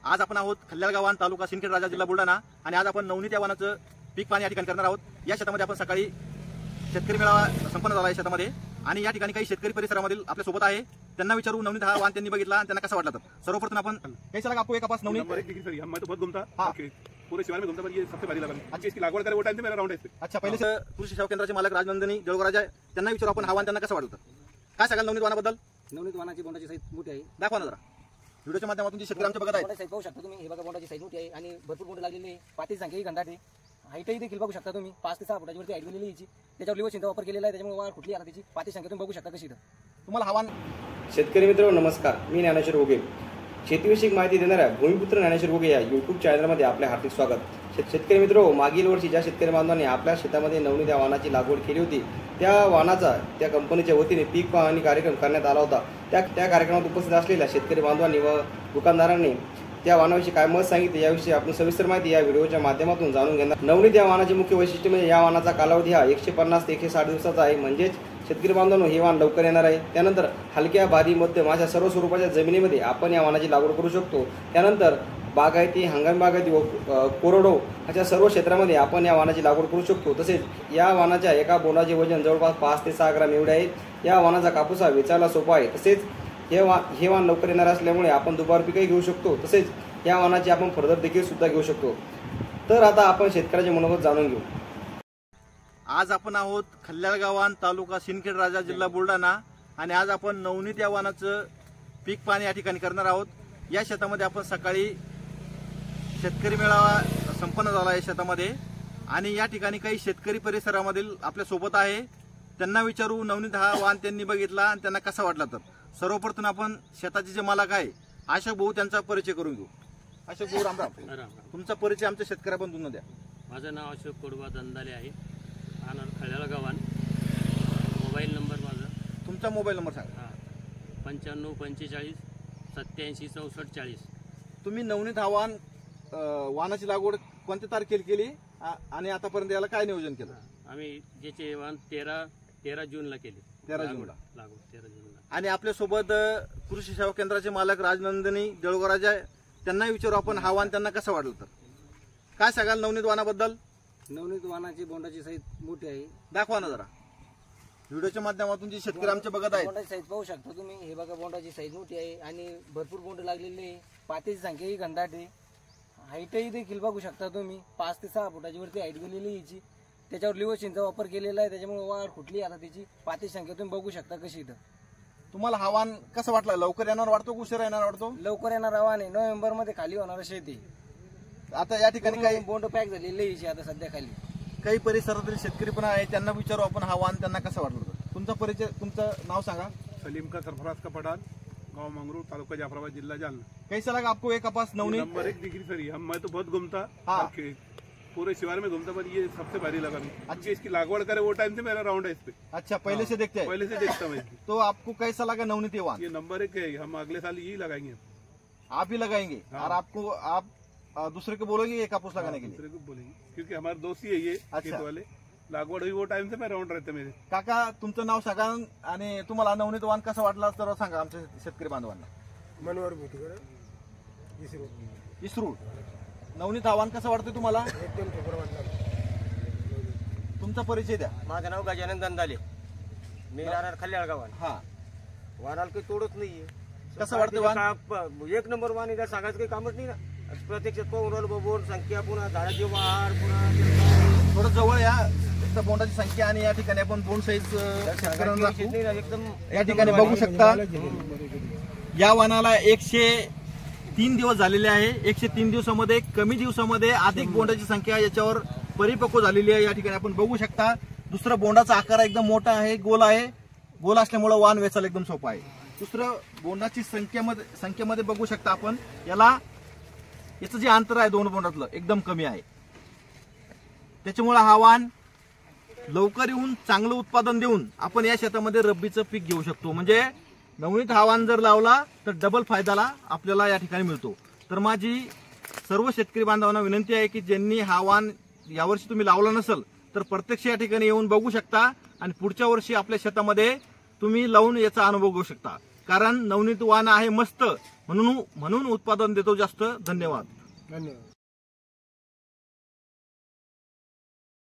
आज आपण आहोत खल्ल्याळगावान तालुका सिंदखेड राजा जिल्हा बुलढाणा आणि आज आपण नवनीत या वाहनाचं पीक पाणी या ठिकाणी करणार आहोत। या शेतामध्ये आपण सकाळी शेतकरी मेळावा संपन्न झाला आहे शेतामध्ये आणि या ठिकाणी काही शेतकरी परिसरामधील आपल्या सोबत आहे। त्यांना विचारू नवनीत हा वाहन त्यांनी बघितला आणि त्यांना कसा वाटला। तर सर्वप्रथम आपण कैसा लगा आपको एक कपास नवनीत? मैं तो बहुत घूमता पूरे शिवार में घूमता पर ये सबसे भारी लगा। अच्छी इसकी लागवड करे वो टाइम पे मेरा राउंड है। अच्छा, पहिले से कृषी सेवा केंद्राचे मालक राजनंदिनी जळगावराजा त्यांना विचारू आपण हा वाहन त्यांना कसा वाटला। काय सांगाल नवनीत वाहनाबद्दल? नवनीत वाहनाची बोंडाची साईज मोठी आहे। दाखवा ना जरा व्हिडिओच्या माध्यमातून जी शेतकरी आमच्या बघत आहेत। साईज पाहू शकता तुम्ही, हे बघा बोंडाची साईज मोठी आहे आणि भरपूर बोंड लागलेली आहे। पातीची संख्या ही घंटाट आहे। हाईटही देखील बघू शकता तुम्ही 5 ते 6 फुटाची वरती हाईट गेलेली आहे। त्याच्यावर लिवोसिनचा वापर केलेला आहे, त्याच्यामुळे वाढ कुठली आता त्याची पाती संख्या तुम्ही बघू शकता कशी आहे। तुम्हाला हा वाहन शेतकरी मित्र नमस्कार, मी ज्ञानेश्वर घोगे शेतीविषयक माहिती देणाऱ्या भूमिपुत्र ज्ञानेश्वर घोगे या यूट्यूब चॅनलमध्ये आपले हार्दिक स्वागत। शेतकरी मित्र, मागील वर्षी ज्या शेतकरी बांधवांनी आपल्या शेतामध्ये नवनीत या वाहनाची लागवड केली होती त्या वाहनाचा त्या कंपनीच्या वतीने पीक पाहणी कार्यक्रम करण्यात आला होता। त्या कार्यक्रमात उपस्थित असलेल्या शेतकरी बांधवांनी व दुकानदारांनी त्या वाहनाविषयी काय मत सांगितले याविषयी आपण सविस्तर माहिती या व्हिडिओच्या माध्यमातून जाणून घेणार। नवनीत या वाहनाचे मुख्य वैशिष्ट्य म्हणजे या वाहनाचा कालावधी हा 150 ते 160 दिवसाचा आहे, म्हणजेच शेतकरी बांधवांनो हे वाहन लवकर येणार आहे। त्यानंतर हलक्या, भारी, मध्यम अशा सर्व स्वरूपाच्या जमिनीमध्ये आपण या वाहनाची लागवड करू शकतो। त्यानंतर बागायती, हंगामी बागायती व कोरडो अशा सर्व क्षेत्रामध्ये आपण या वाहनाची लागवड करू शकतो। तसेच या वाहनाच्या एका बोंडाचे वजन जवळपास 5 ते 6 ग्राम एवढे आहे। या वाहनाचा कापूस हा वेचायला सोपा आहे। तसेच हे वाहन लवकर येणार असल्यामुळे आपण दुबार पीकही घेऊ शकतो। तसेच या वाहनाची आपण फर्दर देखील सुद्धा घेऊ शकतो। तर आता आपण शेतकऱ्याचे मनोगत जाणून घेऊ। आज आपण आहोत खल्ल्याळगावान तालुका सिंदखेड राजा जिल्हा बुलढाणा आणि आज आपण नवनीत या वाहनाचं पीक पाणी या ठिकाणी करणार आहोत। या शेतामध्ये आपण सकाळी शेतकरी मेळावा संपन्न झाला आहे शेतामध्ये आणि या ठिकाणी काही शेतकरी परिसरामधील आपल्या सोबत आहे। त्यांना विचारू नवनीत हा वाहन त्यांनी बघितला आणि त्यांना कसा वाटला। तर सर्वप्रथम आपण शेताचे जे मालक आहे अशोक भाऊ त्यांचा परिचय करून घेऊ। अशोक भाऊ, राम राम। तुमचा परिचय आमच्या शेतकऱ्याबंधूंना द्या। माझं नाव अशोक कोडबा दंदाले आहे, राहणार खल्ल्याळगावान। मोबाईल नंबर माझा, तुमचा मोबाईल नंबर सांगा। 95 45 87 64 40। तुम्ही नवनीत हा वाहनाची लागवड कोणत्या तारखेला केली आणि आतापर्यंत याला काय नियोजन केलं? आम्ही ज्याचे वाहन 13 जूनला केले। 13 जूनला लागवड 13 जूनला। आणि आपल्यासोबत कृषी सेवा केंद्राचे मालक राजनंदिनी जळगावराजा त्यांना विचारू आपण हा वाहन त्यांना कसा वाटलं। तर काय सांगाल नवनीत वाहनाबद्दल? नवनीत वाहनाची बोंडाची साईज मोठी आहे। दाखवा ना जरा व्हिडिओच्या माध्यमातून जी शेतकरी आमच्या बघत आहेत। बोंडाची साईज पाहू शकता तुम्ही, हे बघा बोंडाची साईज मोठी आहे आणि भरपूर बोंड लागलेली आहे। पातीची संख्या ही घंटाट आहे। हाईटही देखील बघू शकता तुम्ही 5 ते 6 फुटाची वरती हाईट गेलेली आहे। त्याच्यावर लिवोसिनचा वापर केलेला आहे, त्याच्यामुळे वाढ कुठली आता त्याची पाती संख्या तुम्ही बघू शकता कशी आहे। तुम्हाला हा वाहन कसं वाटलं? लवकर येणार वाटतो की उशिरा येणार वाटतो? लवकर येणार आव्हान आहे। नोव्हेंबर मध्ये खाली होणार शेती। आता या ठिकाणी काही बोंड पॅक झालेली आहे आता सध्या खाली। काही परिसरातील शेतकरी पण आहे, त्यांना विचारू आपण हा वाहन त्यांना कसा वाटलं। तुमचा परिचय, तुमचं नाव सांगा। सलीम का सरफराज का पठान, गाँव मंगरूर, तालुका जाफराबाद, जिला जालना। कैसा लगा आपको एक कपास नवनीत? Number 1 degree sir. मैं तो बहुत घूमता पूरे शिवार में घूमता पर ये सबसे भारी लगा। अच्छी इसकी लागवड करे वो टाइम से मेरा राउंड है इस पे। अच्छा, पहले से देखते हैं? पहले से देखता मैं। तो आपको कैसा लगा नवनीत वाहन? ये नंबर 1 है। हम अगले साल यही लगाएंगे। आप ही लगाएंगे? और आपको आप दूसरे को बोलोगे ये कापूस लगाने के लिए? दूसरे को बोलेंगे क्योंकि हमारे दोस्त ही है ये खेत वाले। लागवड हुई वो टाइम से मैं राउंड रहते मेरे। काका, तुमचं नाव सांगा आणि तुम्हाला नवनीत वाहन कसं वाटलं तर सांगा आमच्या शेतकरी बांधवांना। मनोहर भुतीकर, इसरूळ। नवनीत आव्हान कसं वाटतं तुम्हाला? एकदम सुपर वाटलं। तुमचा परिचय द्या। माझं नाव गजानन दंदाले, मी राहणार खल्ल्याळगावान। हा, वाहनाला काही तोडत नाहीये। कसं वाटतं वाहन? एक नंबर वाहन आहे, सांगायचं काही कामच नाही ना। प्रत्यक्षात पाहून बोंड संख्या, पुन्हा झाडाची वाढ, पुन्हा थोडं जवळ या बोंडाची संख्या आणि या ठिकाणी आपण बोंड साईज एकदम या ठिकाणी बघू शकता। या वाहनाला 103 दिवस झालेले आहे। 103 दिवसामध्ये कमी दिवसामध्ये अधिक बोंडाची संख्या याच्यावर परिपक्व झालेली आहे। या ठिकाणी आपण बघू शकता। दुसरं बोंडाचा आकार एकदम मोठा आहे, गोल आहे। गोल असल्यामुळे वाहन वेचायला एकदम सोपं आहे। दुसरं बोंडाची संख्येमध्ये बघू शकता आपण, याचं जे अंतर आहे दोन बोंडातलं एकदम कमी आहे। त्याच्यामुळे हा वाहन लवकर येऊन चांगलं उत्पादन देऊन आपण या शेतामध्ये रब्बीचं पीक घेऊ शकतो। म्हणजे नवनीत हा वाहन जर लावला तर डबल फायदाला आपल्याला या ठिकाणी मिळतो। तर माझी सर्व शेतकरी बांधवांना विनंती आहे की ज्यांनी हा वाहन यावर्षी तुम्ही लावला नसेल तर प्रत्यक्ष या ठिकाणी येऊन बघू शकता आणि पुढच्या वर्षी आपल्या शेतामध्ये तुम्ही लावून याचा अनुभव घेऊ शकता। कारण नवनीत वाहन आहे मस्त, म्हणून उत्पादन देतो जास्त. धन्यवाद. धन्यवाद.